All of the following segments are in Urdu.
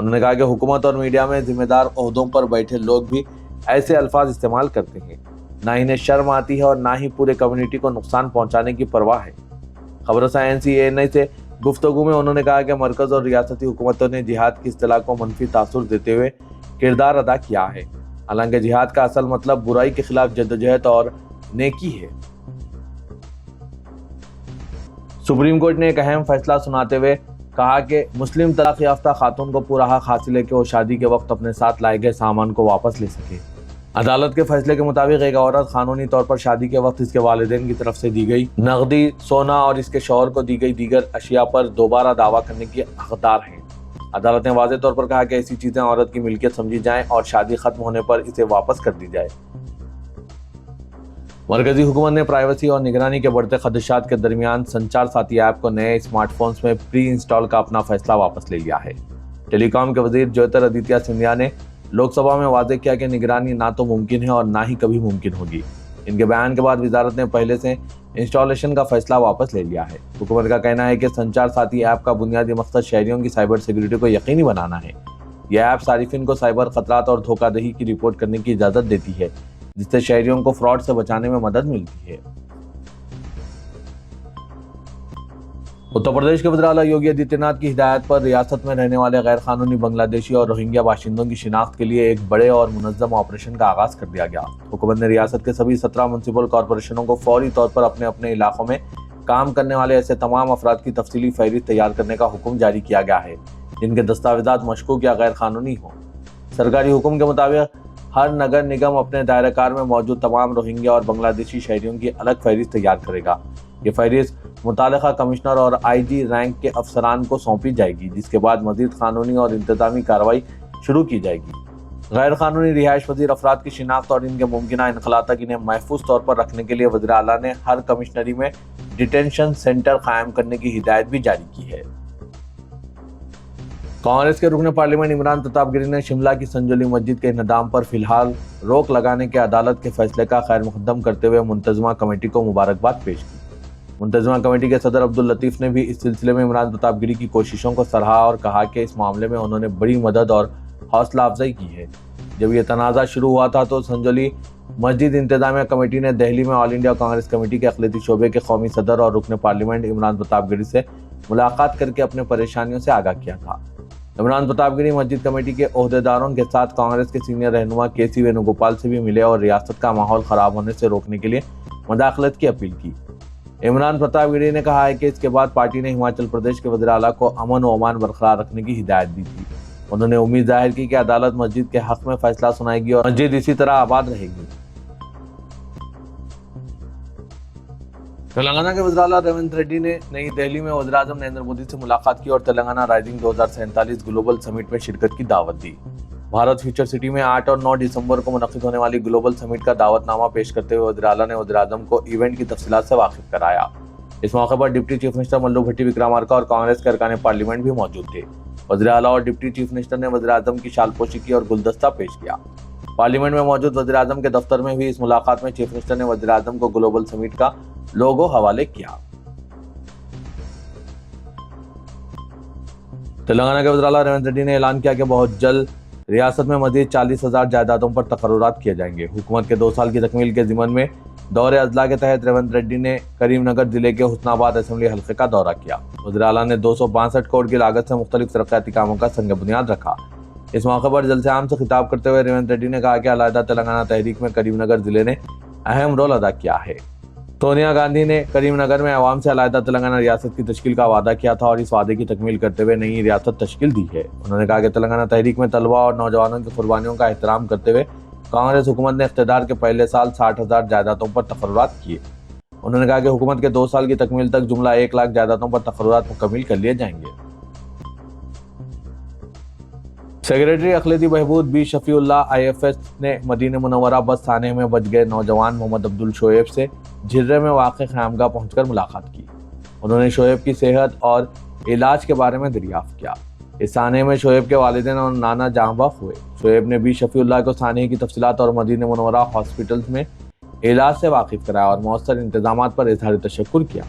انہوں نے کہا کہ حکومت اور میڈیا میں ذمہ دار عہدوں پر بیٹھے لوگ بھی ایسے الفاظ استعمال کرتے ہیں، نہ انہیں شرم آتی ہے اور نہ ہی پورے کمیونٹی کو نقصان پہنچانے کی پرواہ ہے۔ خبر رساں NCANI سے گفتگو میں انہوں نے کہا کہ مرکز اور ریاستی حکومتوں نے جہاد کی اصطلاح کو منفی تاثر دیتے ہوئے کردار ادا کیا ہے، حالانکہ جہاد کا اصل مطلب برائی کے خلاف جدوجہد اور نیکی ہے۔ سپریم کورٹ نے ایک اہم فیصلہ سناتے ہوئے کہا کہ مسلم طلاق یافتہ خاتون کو پورا حق حاصل ہے کہ وہ شادی کے وقت اپنے ساتھ لائے گئے سامان کو واپس لے سکے۔ عدالت کے فیصلے کے مطابق ایک عورت قانونی طور پر شادی کے وقت اس کے والدین کی طرف سے دی گئی نقدی، سونا اور اس کے شوہر کو دی گئی دیگر اشیاء پر دوبارہ دعویٰ کرنے کی حقدار ہے۔ عدالت نے واضح طور پر کہا کہ ایسی چیزیں عورت کی ملکیت سمجھی جائیں اور شادی ختم ہونے پر اسے واپس کر دی جائے۔ مرکزی حکومت نے پرائیویسی اور نگرانی کے بڑھتے خدشات کے درمیان سنچار ساتھی ایپ کو نئے اسمارٹ فونز میں پری انسٹال کا اپنا فیصلہ واپس لے لیا ہے۔ ٹیلی کام کے وزیر جیوترادتیہ سندھیا نے لوک سبھا میں واضح کیا کہ نگرانی نہ تو ممکن ہے اور نہ ہی کبھی ممکن ہوگی۔ ان کے بیان کے بعد وزارت نے پہلے سے انسٹالیشن کا فیصلہ واپس لے لیا ہے۔ حکومت کا کہنا ہے کہ سنچار ساتھی ایپ کا بنیادی مقصد شہریوں کی سائبر سیکیورٹی کو یقینی بنانا ہے۔ یہ ایپ صارفین کو سائبر خطرات اور دھوکہ دہی کی رپورٹ کرنے کی اجازت دیتی ہے، جس سے شہریوں کو فراڈ سے بچانے میں مدد ملتی ہے۔ اتر پردیش کے وزیر اعلیٰ یوگی آدتیہ ناتھ کی ہدایت پر ریاست میں رہنے والے غیر قانونی بنگلہ دیشی اور روہنگیا باشندوں کی شناخت کے لیے ایک بڑے اور منظم آپریشن کا آغاز کر دیا گیا۔ حکومت نے ریاست کے سبھی 17 میونسپل کارپوریشنوں کو فوری طور پر اپنے اپنے علاقوں میں کام کرنے والے ایسے تمام افراد کی تفصیلی فہرست تیار کرنے کا حکم جاری کیا گیا ہے جن کے دستاویزات مشکوک یا غیر قانونی ہوں۔ سرکاری حکم کے مطابق ہر نگر نگم اپنے دائرہ کار میں موجود تمام روہنگیا اور بنگلہ دیشی شہریوں کی الگ فہرست تیار کرے گا۔ یہ فہرست متعلقہ کمشنر اور IG رینک کے افسران کو سونپی جائے گی، جس کے بعد مزید قانونی اور انتظامی کارروائی شروع کی جائے گی۔ غیر قانونی رہائش پذیر افراد کی شناخت اور ان کے ممکنہ انخلاء تک انہیں محفوظ طور پر رکھنے کے لیے وزیر اعلیٰ نے ہر کمشنری میں ڈیٹینشن سینٹر قائم کرنے کی ہدایت بھی جاری کی ہے۔ کانگریس کے رکن پارلیمنٹ عمران پرتاپ گری نے شملہ کی سنجولی مسجد کے انہدام پر فی الحال روک لگانے کے عدالت کے فیصلے کا خیر مقدم کرتے ہوئے منتظمہ کمیٹی کو مبارکباد پیش کی۔ منتظمہ کمیٹی کے صدر عبداللطیف نے بھی اس سلسلے میں عمران پرتاپ گری کی کوششوں کو سراہا اور کہا کہ اس معاملے میں انہوں نے بڑی مدد اور حوصلہ افزائی کی ہے۔ جب یہ تنازع شروع ہوا تھا تو سنجولی مسجد انتظامیہ کمیٹی نے دہلی میں آل انڈیا کانگریس کمیٹی کے اقلیتی شعبے کے قومی صدر اور رکن پارلیمنٹ عمران پرتاپ گری سے ملاقات کر کے اپنے پریشانیوں سے آگاہ کیا تھا۔ عمران پرتاپ گری مسجد کمیٹی کے عہدیداروں کے ساتھ کانگریس کے سینئر رہنما KC وینوگوپال سے بھی ملے اور ریاست کا ماحول خراب ہونے سے روکنے کے لیے مداخلت کی اپیل کی۔ عمران پرتاپ گری نے کہا ہے کہ اس کے بعد پارٹی نے ہماچل پردیش کے وزیر اعلیٰ کو امن و امان برقرار رکھنے کی ہدایت دی تھی۔ انہوں نے امید ظاہر کی کہ عدالت مسجد کے حق میں فیصلہ سنائے گی اور مسجد اسی طرح آباد رہے گی۔ تلنگانہ کے وزیر اعلیٰ ریونت ریڈی نے نئی دہلی میں وزیر اعظم نریندر مودی سے ملاقات کی اور تلنگانہ رائزنگ 2047 گلوبل سمٹ میں شرکت کی دعوت دی۔ بھارت فیوچر سٹی میں 8 اور 9 دسمبر کو منعقد ہونے والی گلوبل سمٹ کا دعوت نامہ پیش کرتے ہوئے وزیر اعلیٰ نے وزیر اعظم کو ایونٹ کی تفصیلات سے واقف کرایا۔ اس موقع پر ڈپٹی چیف منسٹر ملو بھٹی وکرامارکا اور کانگریس کے ارکان پارلیمنٹ بھی موجود تھے۔ وزیر اعلیٰ اور ڈپٹی چیف منسٹر نے وزیر اعظم کی شال پوشی کی اور گلدستہ پیش کیا۔ پارلیمنٹ میں موجود وزیر اعظم کے دفتر میں ہوئی اس ملاقات میں چیف منسٹر نے وزیر اعظم کو گلوبل سمٹ کا لوگو حوالے کیا۔ تلنگانہ کے وزیر اعلیٰ ریونت ریڈی نے اعلان کیا کہ بہت جلد ریاست میں مزید 40,000 جائیدادوں پر تقررات کیے جائیں گے۔ حکومت کے 2 سال کی تکمیل کے ضمن میں دورے اضلاع کے تحت ریونت ریڈی نے کریم نگر ضلع کے حسن آباد اسمبلی حلقے کا دورہ کیا۔ وزیر اعلیٰ نے 262 کروڑ کی لاگت سے مختلف ترقیاتی کاموں کا سنگ بنیاد رکھا۔ اس موقع پر جلسہ عام سے خطاب کرتے ہوئے ریونت ریڈی نے کہا کہ علیحدہ تلنگانہ تحریک میں کریم نگر ضلع نے اہم رول ادا کیا ہے۔ سونیا گاندھی نے کریم نگر میں عوام سے علیحدہ تلنگانہ ریاست کی تشکیل کا وعدہ کیا تھا اور اس وعدے کی تکمیل کرتے ہوئے نئی ریاست تشکیل دی ہے۔ انہوں نے کہا کہ تلنگانہ تحریک میں طلبہ اور نوجوانوں کی قربانیوں کا احترام کرتے ہوئے کانگریس حکومت نے اقتدار کے پہلے سال 60,000 جائیدادوں پر تقررات کیے۔ انہوں نے کہا کہ حکومت کے 2 سال کی تکمیل تک جملہ 1 لاکھ جائیدادوں پر تقررات مکمل کر لیے جائیں گے۔ سیکریٹری اقلیتی بہبود بی شفیع اللہ IFS نے مدینہ منورہ بس تھانے میں بچ گئے نوجوان محمد عبدالشعیب سے جھرے میں واقع خیمگاہ پہنچ کر ملاقات کی۔ انہوں نے شعیب کی صحت اور علاج کے بارے میں دریافت کیا۔ اس سانحے میں شعیب کے والدین اور نانا جاں بحق ہوئے۔ شعیب نے بی شفیع اللہ کو سانحے کی تفصیلات اور مدینہ منورہ ہاسپٹلز میں علاج سے واقف کرایا اور مؤثر انتظامات پر اظہار تشکر کیا۔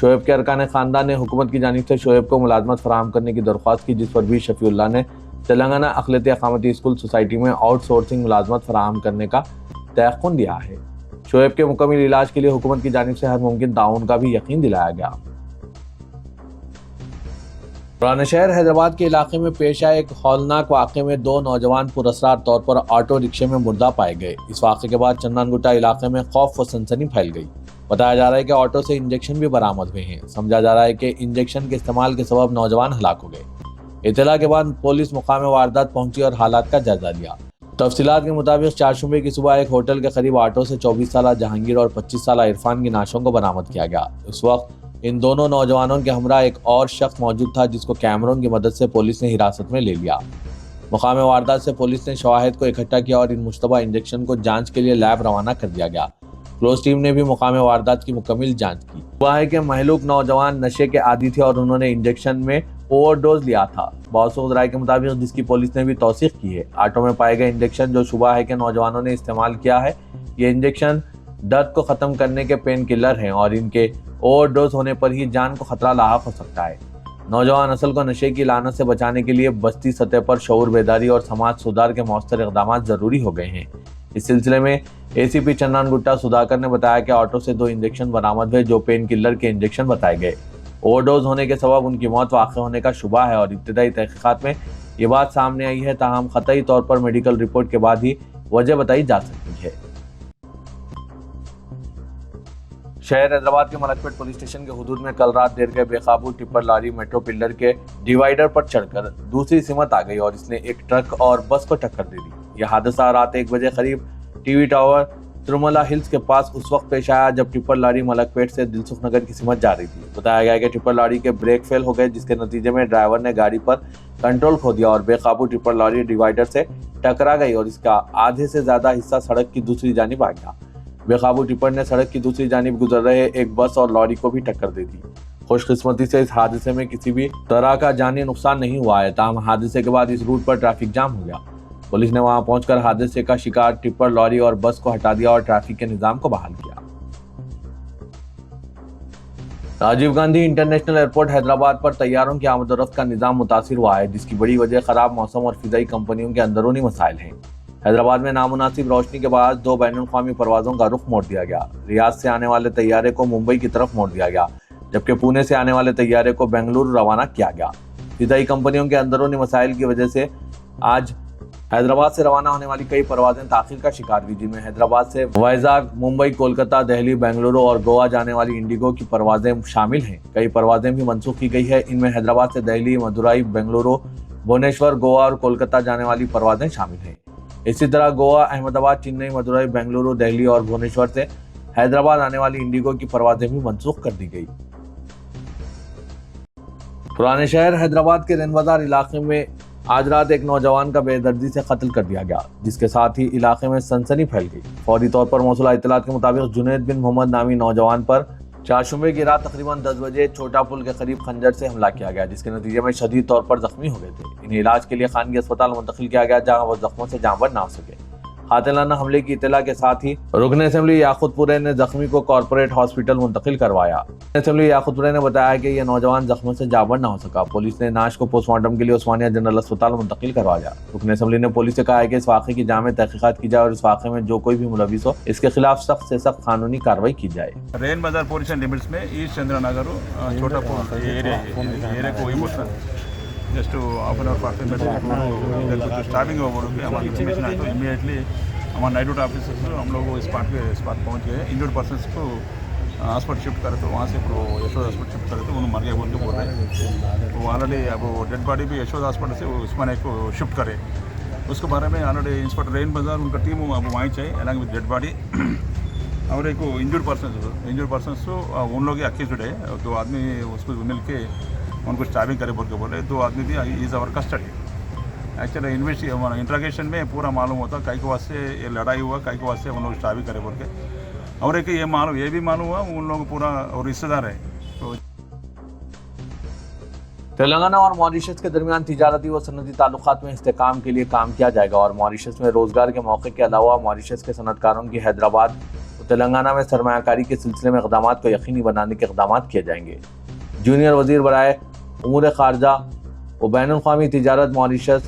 شعیب کے ارکان خاندان نے حکومت کی جانب سے شعیب کو ملازمت فراہم کرنے کی درخواست کی، جس پر بی شفیع اللہ نے تلنگانہ اقلیتی اقامتی اسکول سوسائٹی میں آؤٹ سورسنگ ملازمت فراہم کرنے کا تیقن دیا ہے۔ شعیب کے مکمل علاج کے لیے حکومت کی جانب سے ہر ممکن تعاون کا بھی یقین دلایا گیا۔ پرانے شہر حیدرآباد کے علاقے میں پیش آئے ایک ہولناک واقعے میں 2 نوجوان پراسرار طور پر آٹو رکشے میں مردہ پائے گئے۔ اس واقعے کے بعد چندن گٹا علاقے میں خوف و سنسنی پھیل گئی۔ بتایا جا رہا ہے کہ آٹو سے انجیکشن بھی برآمد ہوئے ہیں۔ سمجھا جا رہا ہے کہ انجیکشن کے استعمال کے سبب نوجوان ہلاک ہو گئے۔ اطلاع کے بعد پولیس مقام واردات پہنچی اور حالات کا جائزہ لیا۔ تفصیلات کے مطابق چہارشنبے کی صبح ایک ہوٹل کے قریب آٹو سے 24 سالہ جہانگیر اور 25 سالہ عرفان کی نعشوں کو برآمد کیا گیا۔ اس وقت ان دونوں نوجوانوں کے ہمراہ ایک اور شخص موجود تھا جس کو کیمروں کی مدد سے پولیس نے حراست میں لے لیا۔ مقام واردات سے پولیس نے شواہد کو اکٹھا کیا اور ان مشتبہ انجیکشن کو جانچ کے لیے لیب روانہ کر دیا گیا۔ کلوز ٹیم نے بھی مقام واردات کی مکمل جانچ کی۔ ہوا ہے کہ مہلوک نوجوان نشے کے عادی تھے اور انہوں نے انجیکشن میں اوور ڈوز لیا تھا۔ باوسط رائے کے مطابق جس کی پولیس نے بھی توثیق کی ہے، آٹو میں پائے گئے انجیکشن جو شبہ ہے کہ نوجوانوں نے استعمال کیا ہے، یہ انجیکشن درد کو ختم کرنے کے پین کلر ہیں اور ان کے اوور ڈوز ہونے پر ہی جان کو خطرہ لاحق ہو سکتا ہے۔ نوجوان نسل کو نشے کی لعنت سے بچانے کے لیے بستی سطح پر شعور بیداری اور سماج سدھار کے مؤثر اقدامات ضروری ہو گئے ہیں۔ اس سلسلے میں اے سی پی چندن گٹا سدھاکر نے بتایا کہ آٹو سے 2 انجیکشن برآمد ہوئے جو پین کلر کے انجیکشن بتائے گئے۔ اوور ڈوز ہونے کے سبب ان کی موت واقع ہونے کا شبہ ہے اور ابتدائی تحقیقات میں یہ بات سامنے آئی ہے، تاہم قطعی طور پر میڈیکل رپورٹ کے بعد ہی وجہ بتائی جا سکتی ہے۔ شہر حیدرآباد کے ملک پیٹ پولیس اسٹیشن کے حدود میں کل رات دیر گئے بے قابو ٹپر لاری میٹرو پلر کے ڈیوائیڈر پر چڑھ کر دوسری سمت آ گئی اور اس نے ایک ٹرک اور بس کو ٹکر دے دی۔ یہ حادثہ رات 1 بجے قریب ٹی وی ٹاور ترملا ہلز کے پاس اس وقت پیش آیا جب ٹپر لاری ملک پیٹ سے دلسکھ نگر کی سمت جا رہی تھی۔ بتایا گیا کہ ٹپر لاری کے بریک فیل ہو گئے جس کے نتیجے میں ڈرائیور نے گاڑی پر کنٹرول کھو دیا اور بے قابو ٹپر لاری ڈیوائیڈر سے ٹکرا گئی اور اس کا آدھے سے زیادہ حصہ سڑک کی دوسری جانب آ گیا۔ بے قابو ٹپر نے سڑک کی دوسری جانب گزر رہے ایک بس اور لاری کو بھی ٹکر دے دی۔ خوش قسمتی سے اس حادثے میں کسی بھی طرح کا جانی نقصان نہیں ہوا ہے، تاہم حادثے کے بعد اس روٹ پر ٹریفک جام ہو گیا۔ پولیس نے وہاں پہنچ کر حادثے کا شکار ٹپر لاری اور بس کو ہٹا دیا اور ٹریفک کے نظام کو بحال کیا۔ راجیو گاندھی انٹرنیشنل ایئرپورٹ حیدرآباد پر طیاروں کی آمد و رفت کا نظام متاثر ہوا ہے جس کی بڑی وجہ خراب موسم اور فضائی کمپنیوں کے اندرونی مسائل ہیں۔ حیدرآباد میں نامناسب روشنی کے باعث 2 بین الاقوامی پروازوں کا رخ موڑ دیا گیا۔ ریاض سے آنے والے طیارے کو ممبئی کی طرف موڑ دیا گیا جبکہ پونے سے آنے والے طیارے کو بنگلورو روانہ کیا گیا۔ فضائی کمپنیوں کے اندرونی مسائل کی وجہ سے آج حیدرآباد سے روانہ ہونے والی کئی پروازیں تاخیر کا شکار ہوئی، جن میں حیدرآباد سے وائزاگ، ممبئی، کولکتہ، دہلی، بنگلورو اور گوا جانے والی انڈیگو کی پروازیں شامل ہیں۔ کئی پروازیں بھی منسوخ کی گئی ہے، ان میں حیدرآباد سے دہلی، مدورائی، بنگلورو، بھونیشور، گوا اور کولکتہ جانے والی پروازیں شامل ہیں۔ اسی طرح گوا، احمد آباد، چنئی، مدورائی، بنگلورو، دہلی اور بھونیشور سے حیدرآباد آنے والی انڈیگو کی پروازیں بھی منسوخ کر دی گئی۔ پرانے شہر حیدرآباد کے رین بازار علاقے میں آج رات ایک نوجوان کا بے دردی سے قتل کر دیا گیا جس کے ساتھ ہی علاقے میں سنسنی پھیل گئی۔ فوری طور پر موصولہ اطلاعات کے مطابق جنید بن محمد نامی نوجوان پر چہارشنبے کی رات تقریباً 10 بجے چھوٹا پل کے قریب خنجر سے حملہ کیا گیا جس کے نتیجے میں شدید طور پر زخمی ہو گئے تھے۔ انہیں علاج کے لیے خانگی اسپتال منتقل کیا گیا جہاں وہ زخموں سے جاں بحق نہ ہو سکے۔ قاتلانہ حملے کی اطلاع کے ساتھ ہی رکن اسمبلی یاقوت پورے نے زخمی کو کارپوریٹ ہاسپٹل منتقل کروایا۔ رکن اسمبلی یاقوت پورے نے بتایا کہ یہ نوجوان زخموں سے جاں بحق نہ ہو سکا۔ پولیس نے نعش کو پوسٹ مارٹم کے لیے عثمانیہ جنرل اسپتال منتقل کروایا۔ رکن اسمبلی نے پولیس سے کہا ہے کہ اس واقعے کی جامع تحقیقات کی جائے اور اس واقعے میں جو کوئی بھی ملوث ہو اس کے خلاف سخت سے سخت قانونی کارروائی کی جائے۔ رین بازار پولیس لمٹس میں ایسٹ چندرا نگر چھوٹا پول ایریا کو ہی بولتا just half an hour 40 minute starting ہوا بولو کہ ہماری انفارمیشن آئی تو امیڈیٹلی ہمارے نائٹ ڈیوٹی آفیسرس ہم لوگ اسپاٹ پہنچ گئے۔ انجرڈ پرسنس کو ہاسپٹل شفٹ کرے تو وہاں سے یشودا ہاسپٹل شفٹ کرے تو انہوں مر گیا بول کے بول رہے ہیں۔ تو آلریڈی اب ڈیڈ باڈی بھی یشودا ہاسپٹل سے عثمانیہ کو شفٹ کرے، اس کے بارے میں آلریڈی انسپکٹر رین بازار ان کا ٹیم اب وہیں چاہیے الانگ وتھ ڈیڈ باڈی اور ایک انجرڈ پرسنس تو ان لوگ اکیوزڈ ہے، 2 آدمی اس کو مل کے ان کو اسٹابنگ کرے بول کے بولے، 2 آدمی بھی از اوور کسٹڈی۔ ایکچولی انٹراگیشن میں پورا معلوم ہوتا کئی کے واسطے یہ لڑائی ہوا، کئی کے واسطے ان لوگ اسٹابنگ کرے بول کے، اور ایک یہ بھی معلوم ہوا ان لوگ پورا اور رشتہ دار ہے۔ تو تلنگانہ اور ماریشس کے درمیان تجارتی و صنعتی تعلقات میں استحکام کے لیے کام کیا جائے گا اور ماریشس میں روزگار کے موقع کے علاوہ ماریشس کے صنعت کاروں کی حیدرآباد و تلنگانہ میں سرمایہ کاری کے سلسلے میں اقدامات کو یقینی بنانے کے اقدامات کیے جائیں گے۔ جونیئر وزیر برائے امور خارجہ و بین الاقوامی تجارت ماریشس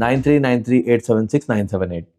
9393876978।